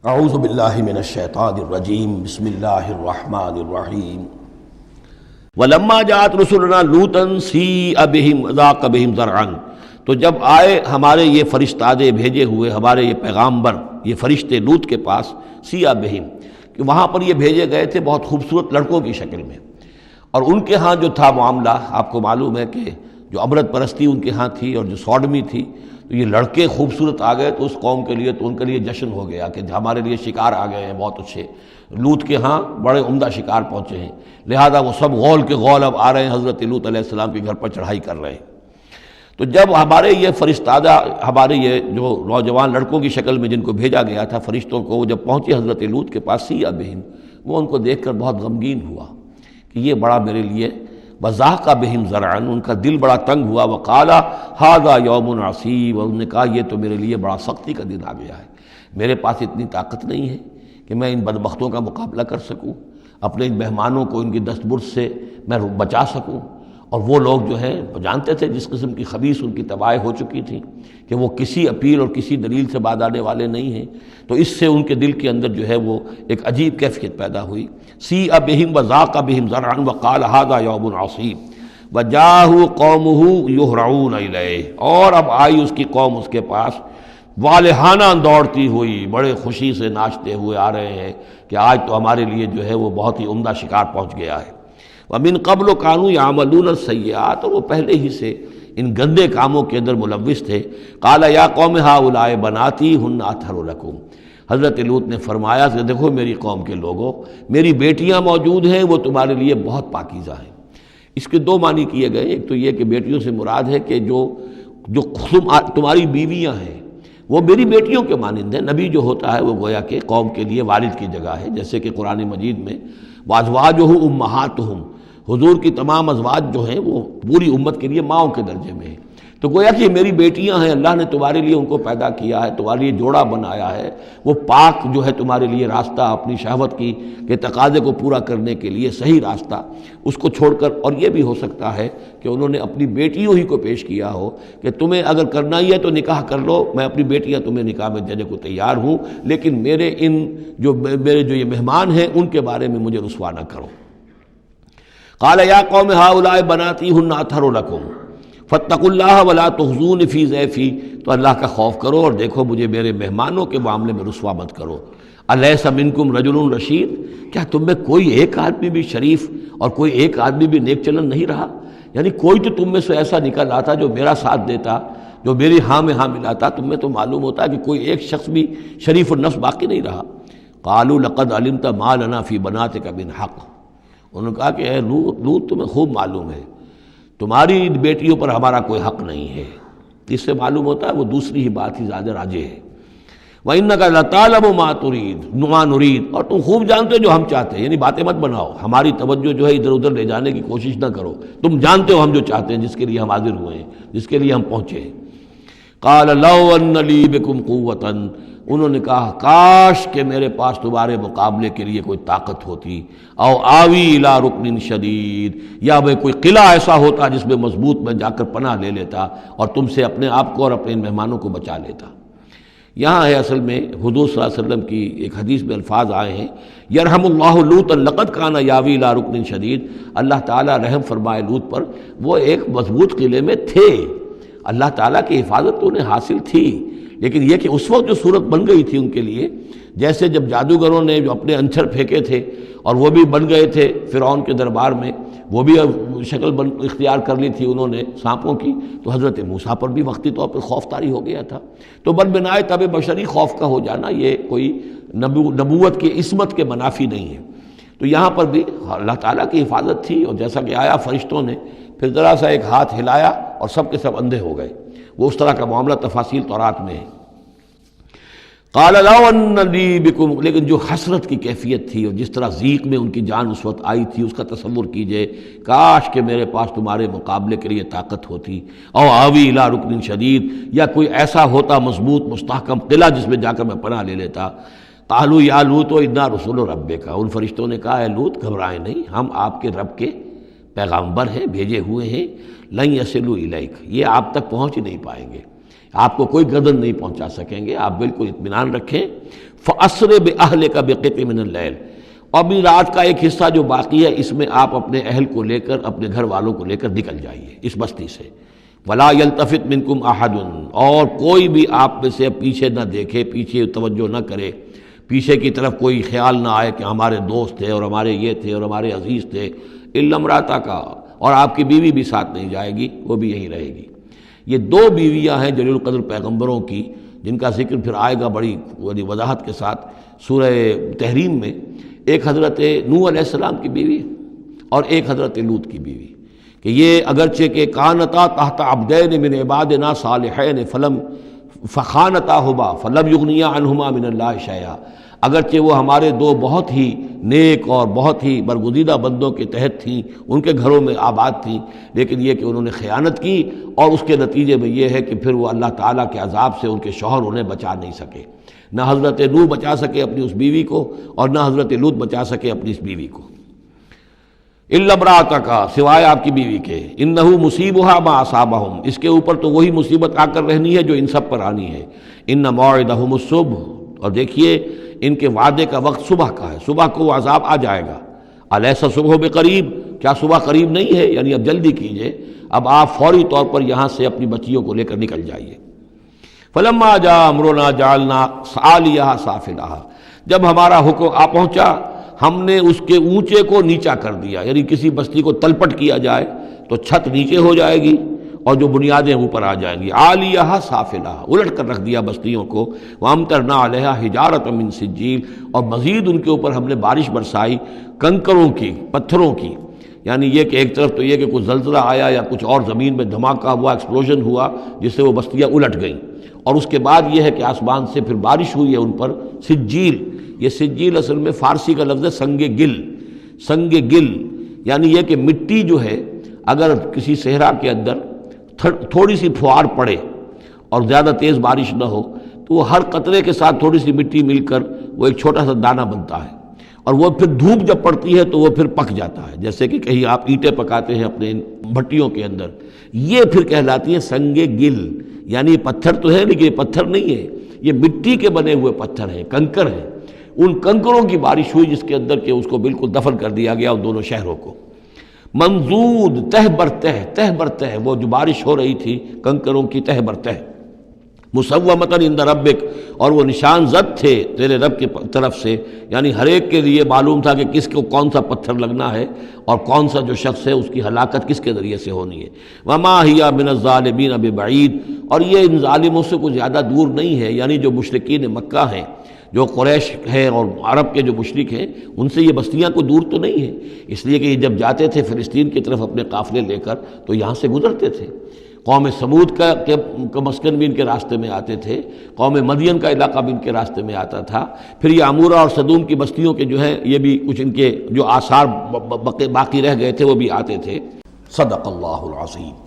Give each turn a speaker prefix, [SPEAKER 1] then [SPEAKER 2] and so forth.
[SPEAKER 1] اعوذ باللہ من الشیطان الرجیم بسم اللہ الرحمن الرحیم ولما جاءت رسلنا لوطا سیء بہم وضاق بہم ذرعا، تو جب آئے ہمارے یہ فرشتادے بھیجے ہوئے، ہمارے یہ پیغامبر، یہ فرشتے لوط کے پاس، سیء بہم کہ وہاں پر یہ بھیجے گئے تھے بہت خوبصورت لڑکوں کی شکل میں، اور ان کے ہاں جو تھا معاملہ آپ کو معلوم ہے کہ جو عبرت پرستی ان کے ہاں تھی اور جو سوڈمی تھی، تو یہ لڑکے خوبصورت آ گئے تو اس قوم کے لیے تو ان کے لیے جشن ہو گیا کہ ہمارے لیے شکار آ گئے ہیں بہت اچھے، لوط کے ہاں بڑے عمدہ شکار پہنچے ہیں، لہذا وہ سب غول کے غول اب آ رہے ہیں حضرت لوط علیہ السلام کے گھر پر چڑھائی کر رہے ہیں۔ تو جب ہمارے یہ فرشتادہ، ہمارے یہ جو نوجوان لڑکوں کی شکل میں جن کو بھیجا گیا تھا فرشتوں کو، وہ جب پہنچے حضرت لوط کے پاس، سیء بہم، وہ ان کو دیکھ کر بہت غمگین ہوا کہ یہ بڑا میرے لیے، وضاق بہم ذرعا، ان کا دل بڑا تنگ ہوا، وقال ھذا یوم عصیب، اور انہوں نے کہا یہ تو میرے لیے بڑا سختی کا دن آ گیا ہے، میرے پاس اتنی طاقت نہیں ہے کہ میں ان بدبختوں کا مقابلہ کر سکوں، اپنے ان مہمانوں کو ان کی دستبرد سے میں بچا سکوں۔ اور وہ لوگ جو ہیں وہ جانتے تھے جس قسم کی خبیث ان کی تباہی ہو چکی تھی کہ وہ کسی اپیل اور کسی دلیل سے بعد آنے والے نہیں ہیں، تو اس سے ان کے دل کے اندر جو ہے وہ ایک عجیب کیفیت پیدا ہوئی۔ سیء بہم وضاق بہم ذرعا وقال ھذا یوم عصیب وجاءہ قومہ یہرعون الیہ، اور اب آئی اس کی قوم اس کے پاس والہانہ دوڑتی ہوئی، بڑے خوشی سے ناچتے ہوئے آ رہے ہیں کہ آج تو ہمارے لیے جو ہے وہ بہت ہی عمدہ شکار پہنچ گیا ہے۔ وَمِن قَبْلُ كَانُوا يَعْمَلُونَ السَّيِّئَاتِ، اور وہ پہلے ہی سے ان گندے کاموں کے اندر ملوث تھے۔ قَالَ يَا قَوْمِ هَؤُلَاءِ بَنَاتِي هُنَّ أَطْهَرُ لَكُمْ، حضرت لوط نے فرمایا کہ دیکھو میری قوم کے لوگوں، میری بیٹیاں موجود ہیں، وہ تمہارے لیے بہت پاکیزہ ہیں۔ اس کے دو معنی کیے گئے، ایک تو یہ کہ بیٹیوں سے مراد ہے کہ جو تمہاری بیویاں ہیں وہ میری بیٹیوں کے مانند ہیں۔ نبی جو ہوتا ہے وہ گویا کہ قوم کے لیے والد کی جگہ ہے، جیسے کہ قرآن مجید میں وَأَزْوَاجُهُ أُمَّهَاتُهُمْ، حضور کی تمام ازواج جو ہیں وہ پوری امت کے لیے ماؤں کے درجے میں ہیں، تو گویا کہ یہ میری بیٹیاں ہیں، اللہ نے تمہارے لیے ان کو پیدا کیا ہے، تمہارے لیے جوڑا بنایا ہے، وہ پاک جو ہے تمہارے لیے راستہ اپنی شہوت کی کے تقاضے کو پورا کرنے کے لیے صحیح راستہ اس کو چھوڑ کر، اور یہ بھی ہو سکتا ہے کہ انہوں نے اپنی بیٹیوں ہی کو پیش کیا ہو کہ تمہیں اگر کرنا ہی ہے تو نکاح کر لو، میں اپنی بیٹیاں تمہیں نکاح میں دینے کو تیار ہوں، لیکن میرے جو یہ مہمان ہیں ان کے بارے میں مجھے رسوا نہ کرو۔ قال یا قوم هؤلاء بناتی هن اطہر لکم فاتقوا اللہ ولا تخزون فی ضیفی، تو اللہ کا خوف کرو اور دیکھو مجھے میرے مہمانوں کے معاملے میں رسوا مت کرو۔ الیس منکم رجل رشید، کیا تم میں کوئی ایک آدمی بھی شریف اور کوئی ایک آدمی بھی نیک چلن نہیں رہا؟ یعنی کوئی تو تم میں سے ایسا نکل آتا جو میرا ساتھ دیتا، جو میری ہاں میں ہاں ملاتا، تم میں تو معلوم ہوتا ہے کہ کوئی ایک شخص بھی شریف النفس باقی نہیں رہا۔ قالوا لقد علمت ما لنا فی بناتک من حق، انہوں نے کہا کہ اے لوط تمہیں خوب معلوم ہے تمہاری بیٹیوں پر ہمارا کوئی حق نہیں ہے۔ اس سے معلوم ہوتا ہے وہ دوسری ہی بات ہی زیادہ راجح ہے۔ وَإِنَّكَ لَتَعْلَمُ مَا نُرِيدُ، اور تم خوب جانتے ہو جو ہم چاہتے ہیں، یعنی باتیں مت بناؤ، ہماری توجہ جو ہے ادھر ادھر لے جانے کی کوشش نہ کرو، تم جانتے ہو ہم جو چاہتے ہیں، جس کے لیے ہم حاضر ہوئے ہیں، جس کے لیے ہم پہنچے ہیں۔ قَالَ لَوْ أَنَّ لِي بِكُمْ قُوَّةً، انہوں نے کہا کاش کہ میرے پاس تمہارے مقابلے کے لیے کوئی طاقت ہوتی، او آوی الی رکن شدید، یا میں کوئی قلعہ ایسا ہوتا جس میں مضبوط میں جا کر پناہ لے لیتا اور تم سے اپنے آپ کو اور اپنے مہمانوں کو بچا لیتا۔ یہاں ہے اصل میں حضور صلی اللہ علیہ وسلم کی ایک حدیث میں الفاظ آئے ہیں، یرحم اللہ لوطا لقد کان یاوی الی رکن شدید، اللہ تعالیٰ رحم فرمائے لوط پر، وہ ایک مضبوط قلعے میں تھے، اللہ تعالیٰ کی حفاظت تو انہیں حاصل تھی، لیکن یہ کہ اس وقت جو صورت بن گئی تھی ان کے لیے، جیسے جب جادوگروں نے جو اپنے انچھر پھینکے تھے اور وہ بھی بن گئے تھے فرعون کے دربار میں، وہ بھی شکل اختیار کر لی تھی انہوں نے سانپوں کی، تو حضرت موسیٰ پر بھی وقتی طور پر خوف طاری ہو گیا تھا۔ تو بنائے طب بشری خوف کا ہو جانا یہ کوئی نبوت کی عصمت کے منافی نہیں ہے۔ تو یہاں پر بھی اللہ تعالیٰ کی حفاظت تھی، اور جیسا کہ آیا فرشتوں نے پھر ذرا سا ایک ہاتھ ہلایا اور سب کے سب اندھے ہو گئے، وہ اس طرح کا معاملہ تفاصیل تورات میں ہے۔ قال لو ان لی بکم، لیکن جو حسرت کی کیفیت تھی اور جس طرح ضیق میں ان کی جان اس وقت آئی تھی، اس کا تصور کیجئے، کاش کہ میرے پاس تمہارے مقابلے کے لیے طاقت ہوتی، او آوی الی رکن شدید، یا کوئی ایسا ہوتا مضبوط مستحکم قلعہ جس میں جا کر میں پناہ لے لیتا۔ قالوا یا لوط انا رسول ربک، ان فرشتوں نے کہا اے لوط گھبرائیں نہیں، ہم آپ کے رب کے پیغامبر ہیں، بھیجے ہوئے ہیں، لن یصلوا الیک، یہ آپ تک پہنچ ہی نہیں پائیں گے، آپ کو کوئی گردن نہیں پہنچا سکیں گے، آپ بالکل اطمینان رکھیں۔ فَأَسْرِ بِأَهْلِكَ بِقِطْعٍ مِّنَ اللَّيْلِ، اور بھی رات کا ایک حصہ جو باقی ہے اس میں آپ اپنے اہل کو لے کر، اپنے گھر والوں کو لے کر نکل جائیے اس بستی سے۔ وَلَا يَلْتَفِتْ مِنْكُمْ أَحَدٌ، اور کوئی بھی آپ میں سے پیچھے نہ دیکھے، پیچھے توجہ نہ کرے، پیچھے کی طرف کوئی خیال نہ آئے کہ ہمارے دوست تھے اور ہمارے یہ تھے اور ہمارے عزیز تھے، إِلَّا امْرَأَتَكَ، اور آپ کی بیوی بھی ساتھ نہیں جائے گی، وہ بھی یہیں رہے گی۔ یہ دو بیویاں ہیں جلیل القدر پیغمبروں کی، جن کا ذکر پھر آئے گا بڑی وضاحت کے ساتھ سورہ تحریم میں۔ ایک حضرت نوح علیہ السلام کی بیوی اور ایک حضرت لوط کی بیوی، کہ یہ اگرچہ کہ کانتا تحت عبدین من عبادنا صالحین فخانتاہما فلم یغنیا عنہما من اللہ شیئا، اگرچہ وہ ہمارے دو بہت ہی نیک اور بہت ہی برگزیدہ بندوں کے تحت تھیں، ان کے گھروں میں آباد تھیں، لیکن یہ کہ انہوں نے خیانت کی، اور اس کے نتیجے میں یہ ہے کہ پھر وہ اللہ تعالیٰ کے عذاب سے ان کے شوہر انہیں بچا نہیں سکے۔ نہ حضرت نوح بچا سکے اپنی اس بیوی کو، اور نہ حضرت لوط بچا سکے اپنی اس بیوی کو۔ الا امرأتک، سوائے آپ کی بیوی کے، انہ مصیبھا ما اصابہم، اس کے اوپر تو وہی مصیبت آ کر رہنی ہے جو ان سب پر آنی ہے۔ ان موعدہم الصبح، اور دیکھیے ان کے وعدے کا وقت صبح کا ہے، صبح کو وہ عذاب آ جائے گا۔ الیس الصبح بقریب، کیا صبح قریب نہیں ہے؟ یعنی اب جلدی کیجئے، اب آپ فوری طور پر یہاں سے اپنی بچیوں کو لے کر نکل جائیے۔ فلما جاء امرنا جعلنا عالیہا سافلہا، جب ہمارا حکم آ پہنچا ہم نے اس کے اونچے کو نیچا کر دیا، یعنی کسی بستی کو تلپٹ کیا جائے تو چھت نیچے ہو جائے گی اور جو بنیادیں اوپر آ جائیں گی۔ عالیہا سافلہا، الٹ کر رکھ دیا بستیوں کو۔ وامطرنا علیہا حجارۃ من سجیل، اور مزید ان کے اوپر ہم نے بارش برسائی کنکروں کی، پتھروں کی، یعنی یہ کہ ایک طرف تو یہ کہ کچھ زلزلہ آیا یا کچھ اور زمین میں دھماکہ ہوا، ایکسپلوژن ہوا جس سے وہ بستیاں الٹ گئیں، اور اس کے بعد یہ ہے کہ آسمان سے پھر بارش ہوئی ہے ان پر سجیل۔ یہ سجیل اصل میں فارسی کا لفظ ہے سنگ گل، سنگ گل یعنی یہ کہ مٹی جو ہے اگر کسی صحرا کے اندر تھوڑی سی پھوار پڑے اور زیادہ تیز بارش نہ ہو تو وہ ہر قطرے کے ساتھ تھوڑی سی مٹی مل کر وہ ایک چھوٹا سا دانہ بنتا ہے، اور وہ پھر دھوپ جب پڑتی ہے تو وہ پھر پک جاتا ہے، جیسے کہ کہیں آپ اینٹیں پکاتے ہیں اپنے بھٹیوں کے اندر، یہ پھر کہلاتی ہے سنگ گل، یعنی یہ پتھر تو ہے لیکن یہ پتھر نہیں ہے، یہ مٹی کے بنے ہوئے پتھر ہیں، کنکر ہیں۔ ان کنکروں کی بارش ہوئی جس کے اندر کہ اس کو بالکل دفن کر دیا گیا ان دونوں شہروں کو۔ منضود، تہ بر تہ، تہ بر تہ، وہ جو بارش ہو رہی تھی کنکروں کی تہ بر تہ۔ مسومۃ عند ربک، اور وہ نشان زد تھے تیرے رب کی طرف سے، یعنی ہر ایک کے لیے معلوم تھا کہ کس کو کون سا پتھر لگنا ہے اور کون سا جو شخص ہے اس کی ہلاکت کس کے ذریعے سے ہونی ہے۔ وما ہی من الظالمین ببعید، اور یہ ان ظالموں سے کچھ زیادہ دور نہیں ہے، یعنی جو مشرکین مکہ ہیں، جو قریش ہیں اور عرب کے جو مشرک ہیں، ان سے یہ بستیاں کو دور تو نہیں ہیں، اس لیے کہ یہ جب جاتے تھے فلسطین کی طرف اپنے قافلے لے کر تو یہاں سے گزرتے تھے۔ قوم سمود کا مسکن بھی ان کے راستے میں آتے تھے، قوم مدین کا علاقہ بھی ان کے راستے میں آتا تھا، پھر یہ عمورہ اور صدوم کی بستیوں کے جو ہے یہ بھی کچھ ان کے جو آثار باقی رہ گئے تھے وہ بھی آتے تھے۔ صدق اللہ العظیم۔